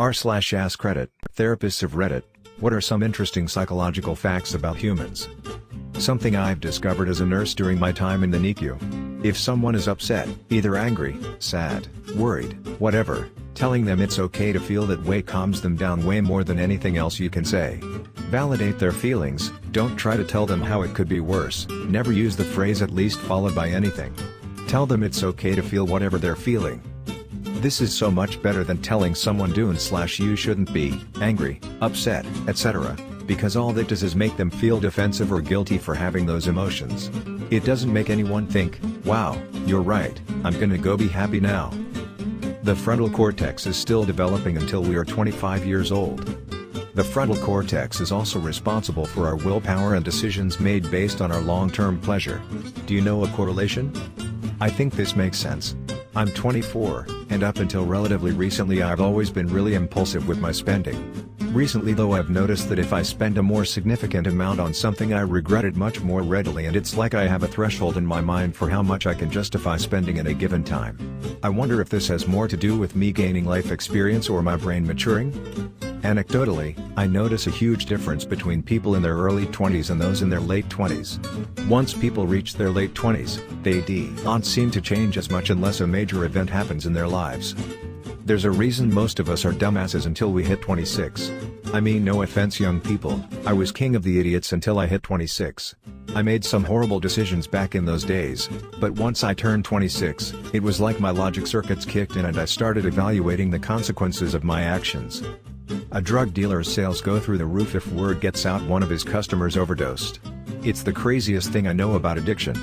r/AskReddit, therapists of Reddit, what are some interesting psychological facts about humans? Something I've discovered as a nurse during my time in the NICU. If someone is upset, either angry, sad, worried, whatever, telling them it's okay to feel that way calms them down way more than anything else you can say. Validate their feelings, don't try to tell them how it could be worse, never use the phrase at least followed by anything. Tell them it's okay to feel whatever they're feeling. This is so much better than telling someone you shouldn't be angry, upset, etc., because all that does is make them feel defensive or guilty for having those emotions. It doesn't make anyone think, wow, you're right, I'm gonna go be happy now. The frontal cortex is still developing until we are 25 years old. The frontal cortex is also responsible for our willpower and decisions made based on our long-term pleasure. Do you know a correlation? I think this makes sense. I'm 24, and up until relatively recently I've always been really impulsive with my spending. Recently though I've noticed that if I spend a more significant amount on something I regret it much more readily, and it's like I have a threshold in my mind for how much I can justify spending at a given time. I wonder if this has more to do with me gaining life experience or my brain maturing? Anecdotally, I notice a huge difference between people in their early 20s and those in their late 20s. Once people reach their late 20s, they don't seem to change as much unless a major event happens in their lives. There's a reason most of us are dumbasses until we hit 26. I mean, no offense young people, I was king of the idiots until I hit 26. I made some horrible decisions back in those days, but once I turned 26, it was like my logic circuits kicked in and I started evaluating the consequences of my actions. A drug dealer's sales go through the roof if word gets out one of his customers overdosed. It's the craziest thing I know about addiction.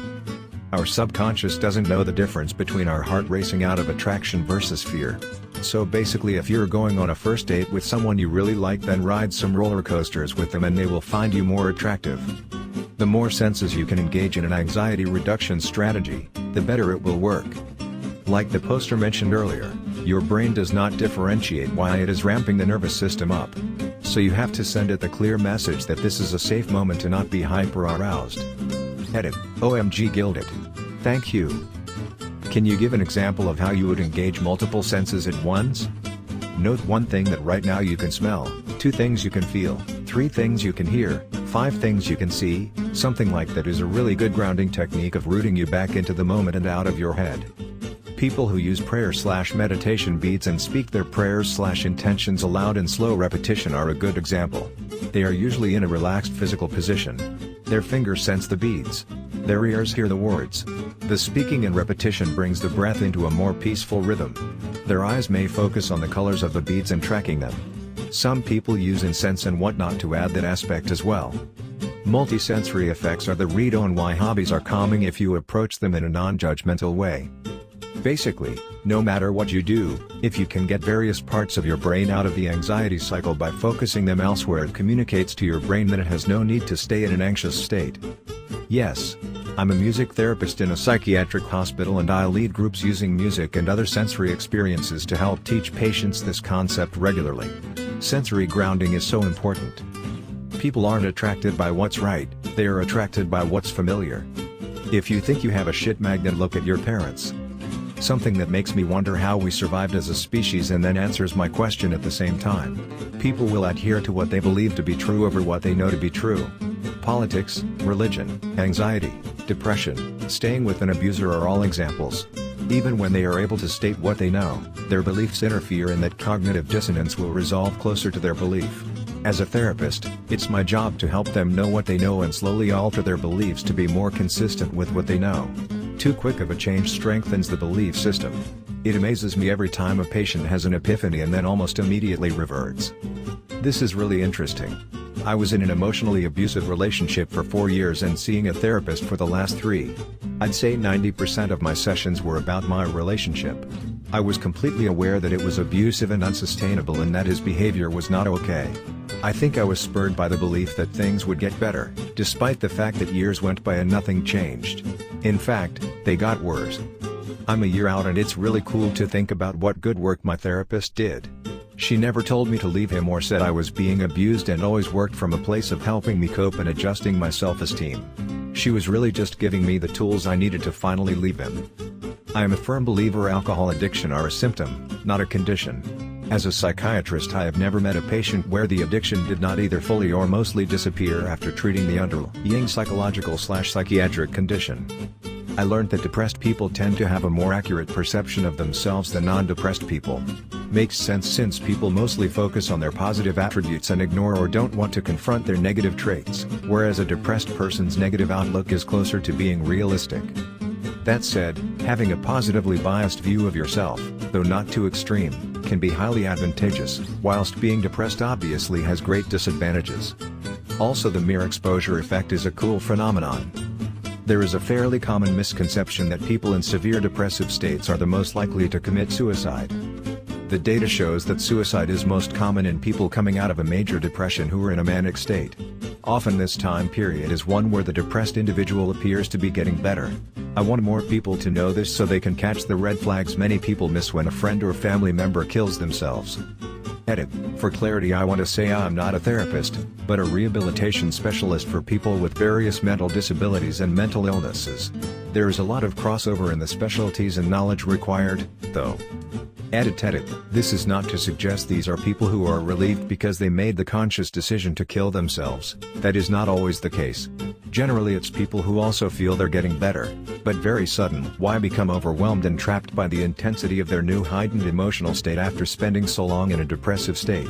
Our subconscious doesn't know the difference between our heart racing out of attraction versus fear. So basically, if you're going on a first date with someone you really like, then ride some roller coasters with them and they will find you more attractive. The more senses you can engage in an anxiety reduction strategy, the better it will work. Like the poster mentioned earlier, your brain does not differentiate why it is ramping the nervous system up. So you have to send it the clear message that this is a safe moment to not be hyper-aroused. Edit, OMG Gilded. Thank you. Can you give an example of how you would engage multiple senses at once? Note 1 thing that right now you can smell, 2 things you can feel, 3 things you can hear, 5 things you can see, something like that is a really good grounding technique of rooting you back into the moment and out of your head. People who use prayer/meditation beads and speak their prayers/intentions aloud in slow repetition are a good example. They are usually in a relaxed physical position. Their fingers sense the beads. Their ears hear the words. The speaking and repetition brings the breath into a more peaceful rhythm. Their eyes may focus on the colors of the beads and tracking them. Some people use incense and whatnot to add that aspect as well. Multisensory effects are the read on why hobbies are calming if you approach them in a non-judgmental way. Basically, no matter what you do, if you can get various parts of your brain out of the anxiety cycle by focusing them elsewhere, it communicates to your brain that it has no need to stay in an anxious state. Yes, I'm a music therapist in a psychiatric hospital and I lead groups using music and other sensory experiences to help teach patients this concept regularly. Sensory grounding is so important. People aren't attracted by what's right, they are attracted by what's familiar. If you think you have a shit magnet, look at your parents. Something that makes me wonder how we survived as a species and then answers my question at the same time. People will adhere to what they believe to be true over what they know to be true. Politics, religion, anxiety, depression, staying with an abuser are all examples. Even when they are able to state what they know, their beliefs interfere and that cognitive dissonance will resolve closer to their belief. As a therapist, it's my job to help them know what they know and slowly alter their beliefs to be more consistent with what they know. Too quick of a change strengthens the belief system. It amazes me every time a patient has an epiphany and then almost immediately reverts. This is really interesting. I was in an emotionally abusive relationship for 4 years and seeing a therapist for the last 3. I'd say 90% of my sessions were about my relationship. I was completely aware that it was abusive and unsustainable and that his behavior was not okay. I think I was spurred by the belief that things would get better, despite the fact that years went by and nothing changed. In fact, they got worse. I'm a year out and it's really cool to think about what good work my therapist did. She never told me to leave him or said I was being abused and always worked from a place of helping me cope and adjusting my self-esteem. She was really just giving me the tools I needed to finally leave him. I am a firm believer alcohol addiction are a symptom, not a condition. As a psychiatrist, I have never met a patient where the addiction did not either fully or mostly disappear after treating the underlying psychological/psychiatric condition. I learned that depressed people tend to have a more accurate perception of themselves than non-depressed people. Makes sense since people mostly focus on their positive attributes and ignore or don't want to confront their negative traits, whereas a depressed person's negative outlook is closer to being realistic. That said, having a positively biased view of yourself, though not too extreme, can be highly advantageous, whilst being depressed obviously has great disadvantages. Also, the mere exposure effect is a cool phenomenon. There is a fairly common misconception that people in severe depressive states are the most likely to commit suicide. The data shows that suicide is most common in people coming out of a major depression who are in a manic state. Often this time period is one where the depressed individual appears to be getting better. I want more people to know this so they can catch the red flags many people miss when a friend or family member kills themselves. Edit. For clarity, I want to say I'm not a therapist, but a rehabilitation specialist for people with various mental disabilities and mental illnesses. There is a lot of crossover in the specialties and knowledge required, though. Edit. This is not to suggest these are people who are relieved because they made the conscious decision to kill themselves. That is not always the case. Generally it's people who also feel they're getting better, but very sudden. Why become overwhelmed and trapped by the intensity of their new heightened emotional state after spending so long in a depressive state?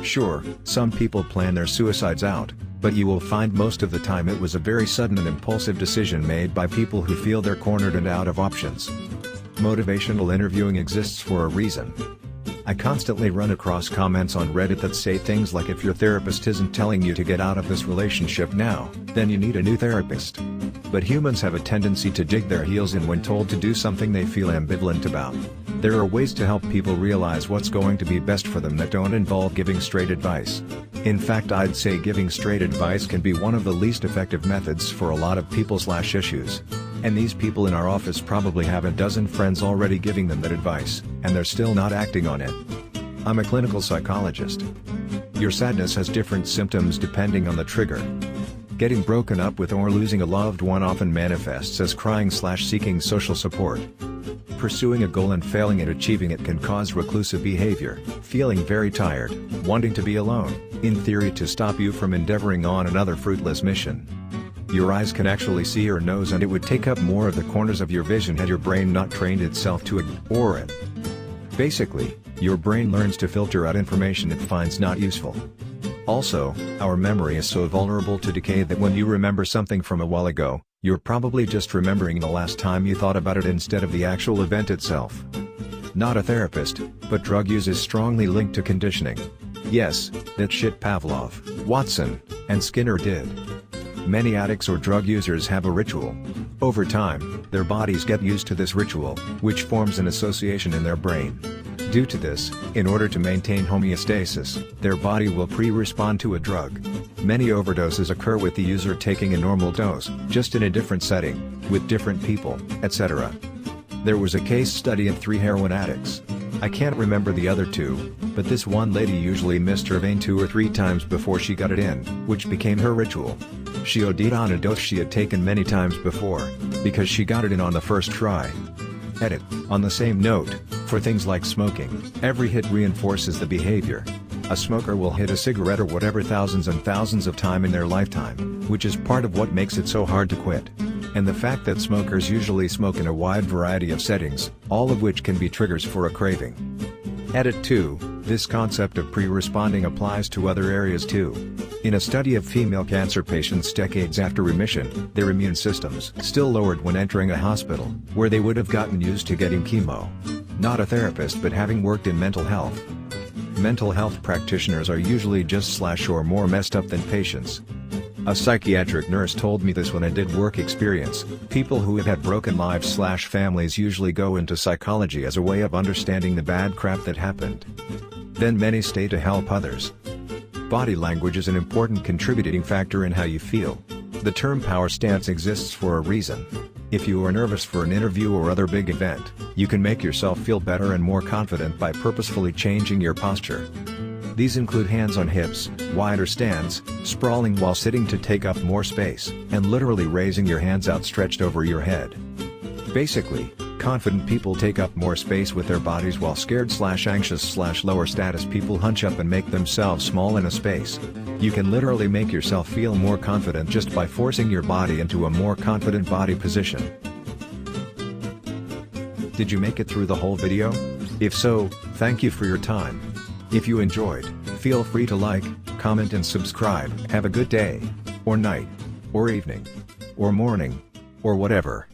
Sure, some people plan their suicides out, but you will find most of the time it was a very sudden and impulsive decision made by people who feel they're cornered and out of options. Motivational interviewing exists for a reason. I constantly run across comments on Reddit that say things like, if your therapist isn't telling you to get out of this relationship now, then you need a new therapist. But humans have a tendency to dig their heels in when told to do something they feel ambivalent about. There are ways to help people realize what's going to be best for them that don't involve giving straight advice. In fact, I'd say giving straight advice can be one of the least effective methods for a lot of people/issues. And these people in our office probably have a dozen friends already giving them that advice, and they're still not acting on it. I'm a clinical psychologist. Your sadness has different symptoms depending on the trigger. Getting broken up with or losing a loved one often manifests as crying/seeking social support. Pursuing a goal and failing at achieving it can cause reclusive behavior, feeling very tired, wanting to be alone, in theory to stop you from endeavoring on another fruitless mission. Your eyes can actually see your nose, and it would take up more of the corners of your vision had your brain not trained itself to ignore it. Basically, your brain learns to filter out information it finds not useful. Also, our memory is so vulnerable to decay that when you remember something from a while ago, you're probably just remembering the last time you thought about it instead of the actual event itself. Not a therapist, but drug use is strongly linked to conditioning. Yes, that shit Pavlov, Watson, and Skinner did. Many addicts or drug users have a ritual. Over time, their bodies get used to this ritual, which forms an association in their brain. Due to this, in order to maintain homeostasis, their body will pre-respond to a drug. Many overdoses occur with the user taking a normal dose, just in a different setting, with different people, etc. There was a case study of 3 heroin addicts. I can't remember the other 2, but this one lady usually missed her vein 2 or 3 times before she got it in, which became her ritual. She OD'd on a dose she had taken many times before, because she got it in on the first try. Edit. On the same note, for things like smoking, every hit reinforces the behavior. A smoker will hit a cigarette or whatever thousands and thousands of times in their lifetime, which is part of what makes it so hard to quit. And the fact that smokers usually smoke in a wide variety of settings, all of which can be triggers for a craving. Edit 2. This concept of pre-responding applies to other areas too. In a study of female cancer patients decades after remission, their immune systems still lowered when entering a hospital, where they would have gotten used to getting chemo. Not a therapist, but having worked in mental health. Mental health practitioners are usually just / or more messed up than patients. A psychiatric nurse told me this when I did work experience. People who have had broken lives / families usually go into psychology as a way of understanding the bad crap that happened. Then many stay to help others. Body language is an important contributing factor in how you feel. The term power stance exists for a reason. If you are nervous for an interview or other big event, you can make yourself feel better and more confident by purposefully changing your posture. These include hands on hips, wider stance, sprawling while sitting to take up more space, and literally raising your hands outstretched over your head. Basically, Confident people take up more space with their bodies, while scared/anxious/lower status people hunch up and make themselves small in a space. You can literally make yourself feel more confident just by forcing your body into a more confident body position. Did you make it through the whole video? If so, thank you for your time. If you enjoyed, feel free to like, comment and subscribe. Have a good day, or night, or evening, or morning, or whatever.